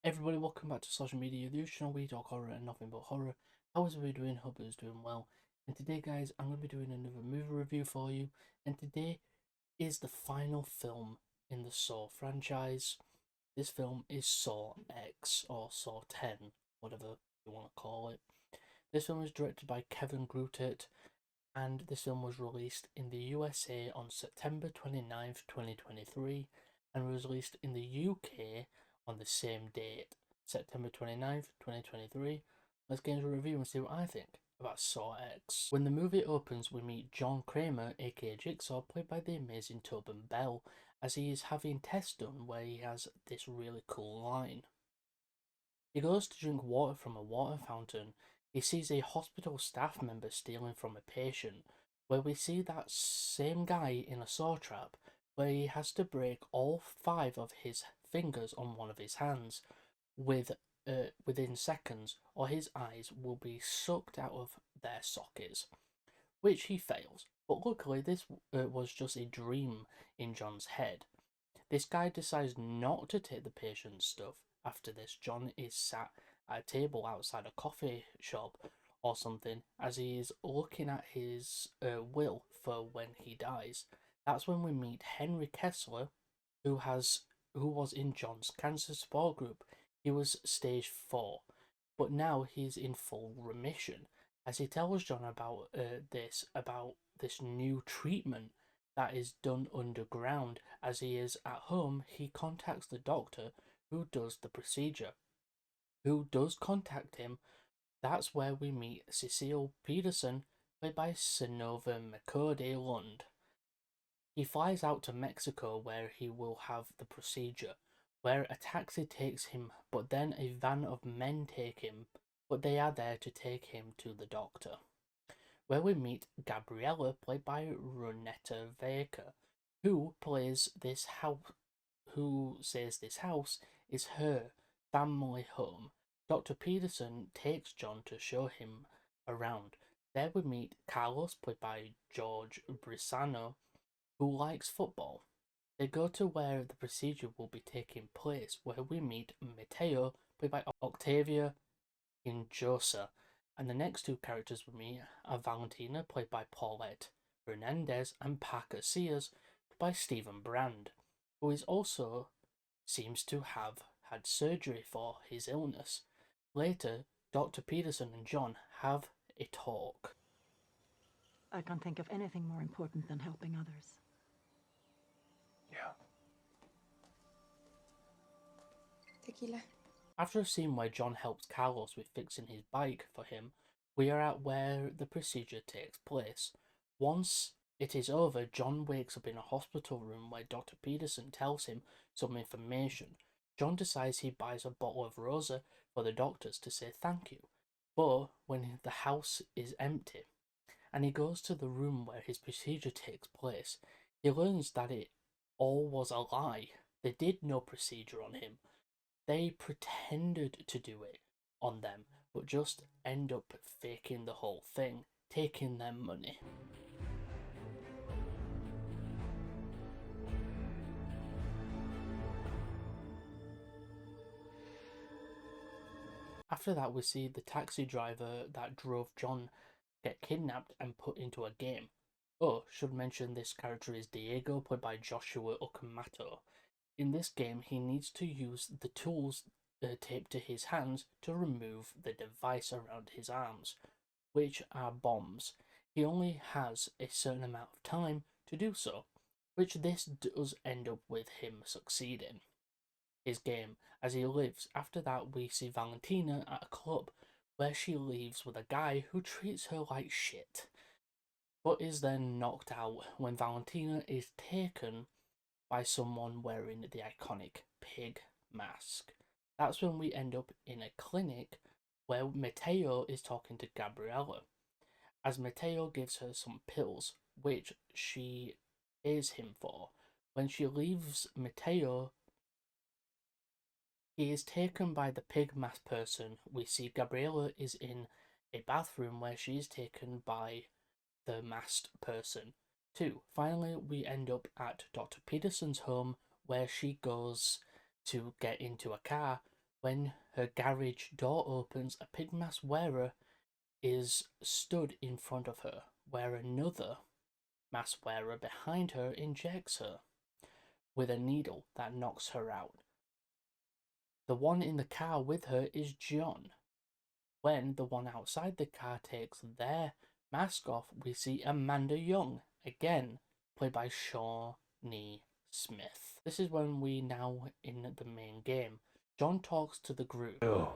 Everybody, welcome back to Social Media, the channel where we talk horror and nothing but horror. How is everybody doing? Hope it's doing well. And today, guys, I'm going to be doing another movie review for you. And today is the final film in the Saw franchise. This film is Saw X, or Saw 10, whatever you want to call it. This film is directed by Kevin Grutert, and this film was released in the USA on September 29th, 2023, and was released in the UK on the same date, September 29th, 2023. Let's get into a review and see what I think about Saw X. When the movie opens, we meet John Kramer, aka Jigsaw, played by the amazing Tobin Bell, as he is having tests done where he has this really cool line. He goes to drink water from a water fountain. He sees a hospital staff member stealing from a patient, where we see that same guy in a saw trap, where he has to break all 5 of his fingers on one of his hands within seconds, or his eyes will be sucked out of their sockets, which he fails. But luckily, this was just a dream in John's head. This guy decides not to take the patient's stuff. After this, John is sat at a table outside a coffee shop or something as he is looking at his will for when he dies. That's when we meet Henry Kessler, who was in John's cancer support group. He was stage 4, but now he's in full remission. As he tells John about this new treatment that is done underground. As he is at home, he contacts the doctor who does the procedure, who does contact him. That's where we meet Cecile Peterson, played by Sonova McCurdy Lund. He flies out to Mexico where he will have the procedure, where a taxi takes him, but then a van of men take him, but they are there to take him to the doctor, where we meet Gabriella, played by Ronetta Baker, who says this house is her family home. Dr. Peterson takes John to show him around. There we meet Carlos, played by George Brisano, who likes football. They go to where the procedure will be taking place, where we meet Mateo, played by Octavia Hinojosa, and the next 2 characters we meet are Valentina, played by Paulette Hernandez, and Parker Sears, played by Stephen Brand, who is also seems to have had surgery for his illness. Later, Dr. Peterson and John have a talk. I can't think of anything more important than helping others. Yeah. Tequila. After a scene where John helps Carlos with fixing his bike for him, we are at where the procedure takes place. Once it is over, John wakes up in a hospital room where Dr. Peterson tells him some information. John decides he buys a bottle of Rosa for the doctors to say thank you, but when the house is empty, and he goes to the room where his procedure takes place, he learns that it all was a lie. They did no procedure on him. They pretended to do it on them, but just end up faking the whole thing, taking their money. After that, we see the taxi driver that drove John get kidnapped and put into a game. Oh, should mention this character is Diego, played by Joshua Okamoto. In this game, he needs to use the tools taped to his hands to remove the device around his arms, which are bombs. He only has a certain amount of time to do so, which this does end up with him succeeding his game as he lives. After that, we see Valentina at a club where she leaves with a guy who treats her like shit, but is then knocked out when Valentina is taken by someone wearing the iconic pig mask. That's when we end up in a clinic where Mateo is talking to Gabriella, as Mateo gives her some pills, which she pays him for. When she leaves Mateo, he is taken by the pig mask person. We see Gabriella is in a bathroom where she is taken by the masked person too. Finally, we end up at Dr. Peterson's home where she goes to get into a car When her garage door opens, a pig mask wearer is stood in front of her, where another mask wearer behind her injects her with a needle that knocks her out. The one in the car with her is John. When the one outside the car takes their mask off, we see Amanda Young, again played by Shawnee Smith. This is when we now in the main game. John talks to the group. Yo,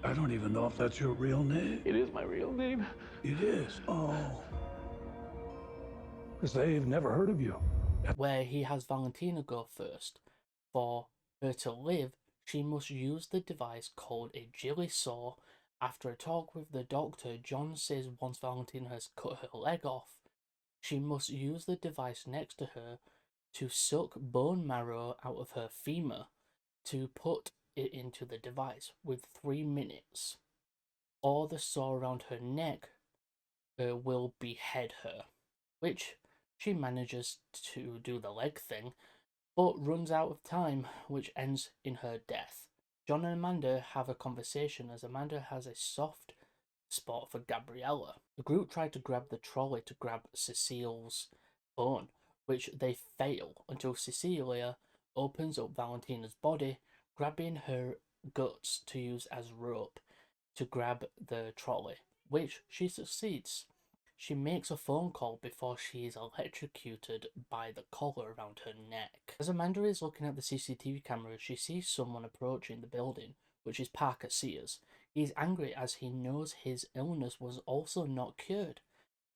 I don't even know if that's your real name. It is my real name. It is. Oh. Because they've never heard of you. Where he has Valentina go first. For her to live, she must use the device called a Jilly Saw. After a talk with the doctor, John says once Valentina has cut her leg off, she must use the device next to her to suck bone marrow out of her femur to put it into the device with 3 minutes, or the saw around her neck will behead her, which she manages to do the leg thing, but runs out of time, which ends in her death. John and Amanda have a conversation as Amanda has a soft spot for Gabriella. The group try to grab the trolley to grab Cecile's phone, which they fail until Cecilia opens up Valentina's body, grabbing her guts to use as rope to grab the trolley, which she succeeds. She makes a phone call before she is electrocuted by the collar around her neck. As Amanda is looking at the CCTV camera, she sees someone approaching the building, which is Parker Sears. He is angry as he knows his illness was also not cured.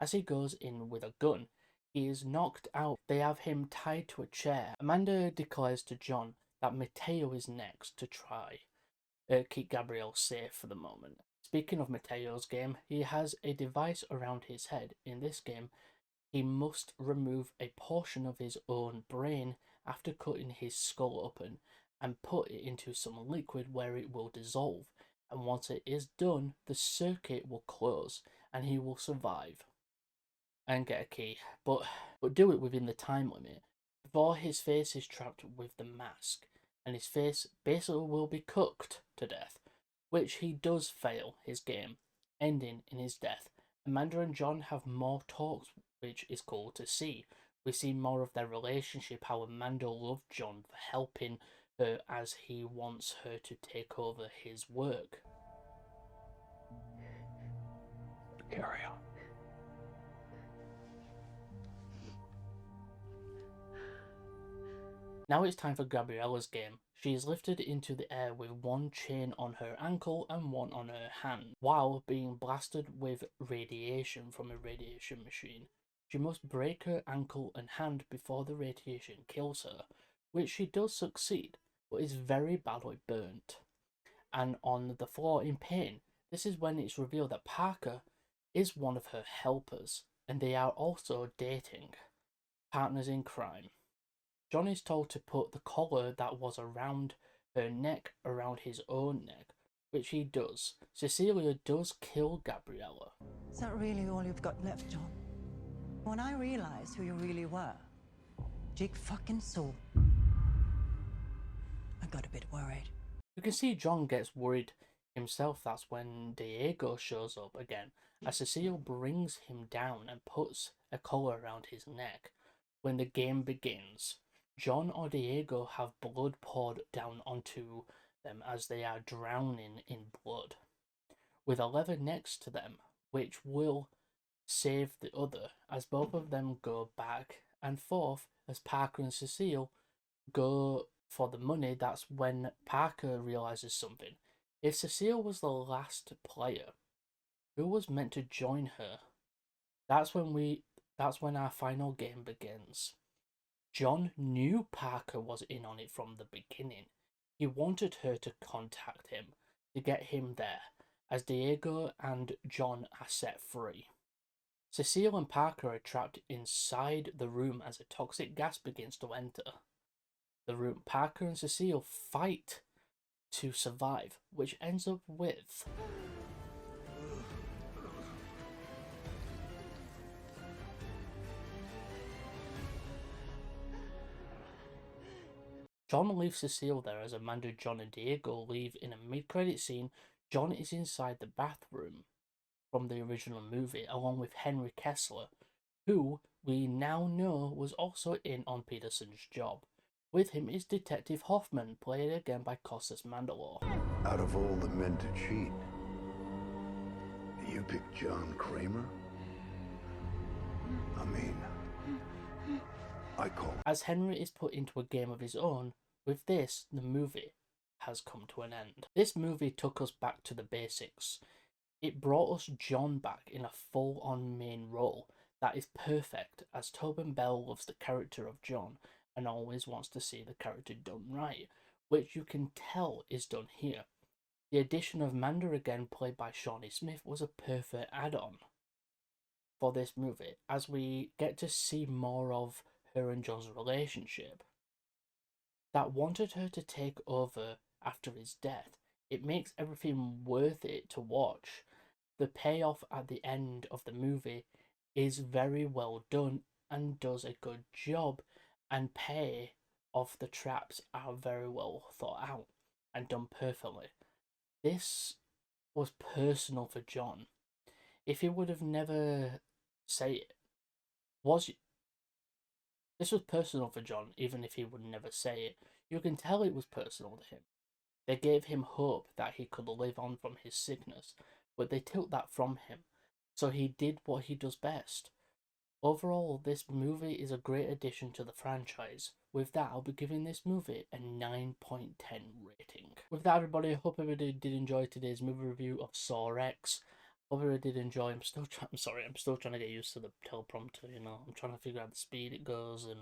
As he goes in with a gun, he is knocked out. They have him tied to a chair. Amanda declares to John that Mateo is next to try keep Gabrielle safe for the moment. Speaking of Mateo's game, he has a device around his head. In this game, he must remove a portion of his own brain after cutting his skull open and put it into some liquid where it will dissolve. And once it is done, the circuit will close and he will survive and get a key, but do it within the time limit before his face is trapped with the mask, and his face basically will be cooked to death, which he does fail his game, ending in his death. Amanda and John have more talks, which is cool to see. We see more of their relationship, how Amanda loved John for helping her as he wants her to take over his work. Carry on. Now it's time for Gabriella's game. She is lifted into the air with one chain on her ankle and one on her hand, while being blasted with radiation from a radiation machine. She must break her ankle and hand before the radiation kills her, which she does succeed, but is very badly burnt and on the floor in pain. This is when it's revealed that Parker is one of her helpers, and they are also dating, partners in crime. John is told to put the collar that was around her neck around his own neck, which he does. Cecilia does kill Gabriella. Is that really all you've got left, John? When I realized who you really were, Jake fucking Saul, I got a bit worried. You can see John gets worried himself. That's when Diego shows up again, as Cecile brings him down and puts a collar around his neck. When the game begins, John or Diego have blood poured down onto them as they are drowning in blood, with a lever next to them, which will save the other, as both of them go back and forth as Parker and Cecile go for the money. That's when Parker realizes something. If Cecile was the last player, who was meant to join her? That's when our final game begins. John knew Parker was in on it from the beginning. He wanted her to contact him to get him there, as Diego and John are set free. Cecile and Parker are trapped inside the room as a toxic gas begins to enter the room. Parker and Cecile fight to survive, which ends up with John leaves Cecile there as Amanda, John, and Diego leave in a mid-credit scene. John is inside the bathroom from the original movie, along with Henry Kessler, who we now know was also in on Peterson's job. With him is Detective Hoffman, played again by Costas Mandylor. Out of all the men to cheat, you picked John Kramer? I mean, I call him. As Henry is put into a game of his own, with this, the movie has come to an end. This movie took us back to the basics. It brought us John back in a full-on main role that is perfect, as Tobin Bell loves the character of John and always wants to see the character done right, which you can tell is done here. The addition of Manda, again played by Shawnee Smith, was a perfect add-on for this movie, as we get to see more of her and John's relationship that wanted her to take over after his death. It makes everything worth it to watch. The payoff at the end of the movie is very well done and does a good job, and pay off the traps are very well thought out and done perfectly. This was personal for John. If he would have never said it, this was personal for John, even if he would never say it. You can tell it was personal to him. They gave him hope that he could live on from his sickness, but they took that from him. So he did what he does best. Overall, this movie is a great addition to the franchise. With that, I'll be giving this movie a 9.10 rating. With that, everybody, I hope everybody did enjoy today's movie review of Saw X. Hope everybody did enjoy. I'm still trying to get used to the teleprompter, you know. I'm trying to figure out the speed it goes and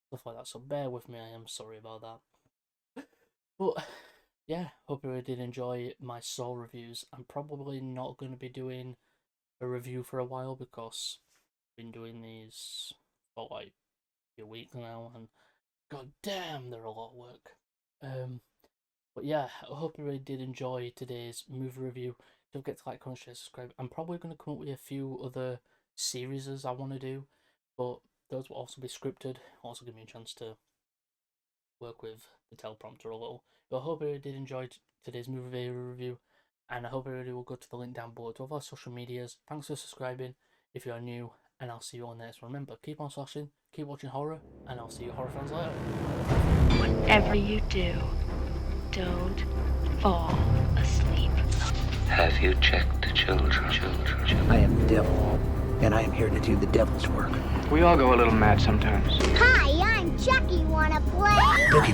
stuff like that, so bear with me, I am sorry about that. But yeah, hope everybody did enjoy my Saw reviews. I'm probably not going to be doing a review for a while because I've been doing these for like a week now, and god damn, they're a lot of work. But yeah, I hope everybody did enjoy today's movie review. Don't forget to like, comment, share, subscribe. I'm probably going to come up with a few other series I want to do, but those will also be scripted. Also give me a chance to work with the teleprompter a little. But I hope everybody did enjoy today's movie review, and I hope everybody will go to the link down below to all our social medias. Thanks for subscribing if you are new, and I'll see you on the next one. Remember, keep on slashing, keep watching horror, and I'll see you horror fans later. Whatever you do, don't fall asleep. Have you checked the children? I am the devil, and I am here to do the devil's work. We all go a little mad sometimes. Hi, I'm Chucky. Wanna play?